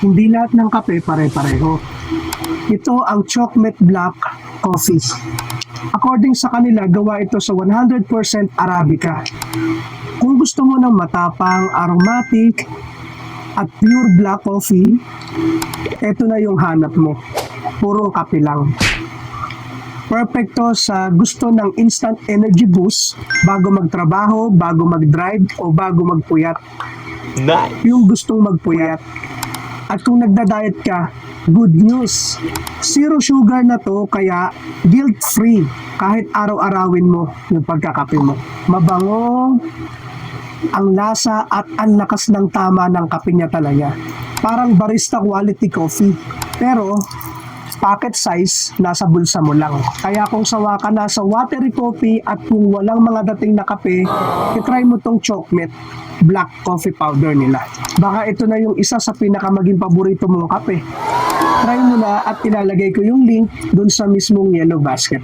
Hindi lahat ng kape pare-pareho. Ito ang Chocolate Black Coffee. According sa kanila, gawa ito sa 100% Arabica. Kung gusto mo ng matapang, aromatic, at pure black coffee, ito na yung hanap mo. Puro kape lang. Perfecto sa gusto ng instant energy boost bago magtrabaho, bago mag-drive, o bago magpuyat. Nice. Yung gustong magpuyat. At kung nagda-diet ka, good news. Zero sugar na to, kaya guilt-free kahit araw-arawin mo yung pagkakape mo. Mabango ang lasa at ang lakas ng tama ng kape niya talaga. Parang barista quality coffee. Pero packet size, nasa bulsa mo lang. Kaya kung sawa ka na sa watery coffee at kung walang mga dating na kape, itry mo tong chocolate black coffee powder nila. Baka ito na yung isa sa pinakamaging paborito mong kape. Try mo na at ilalagay ko yung link dun sa mismong yellow basket.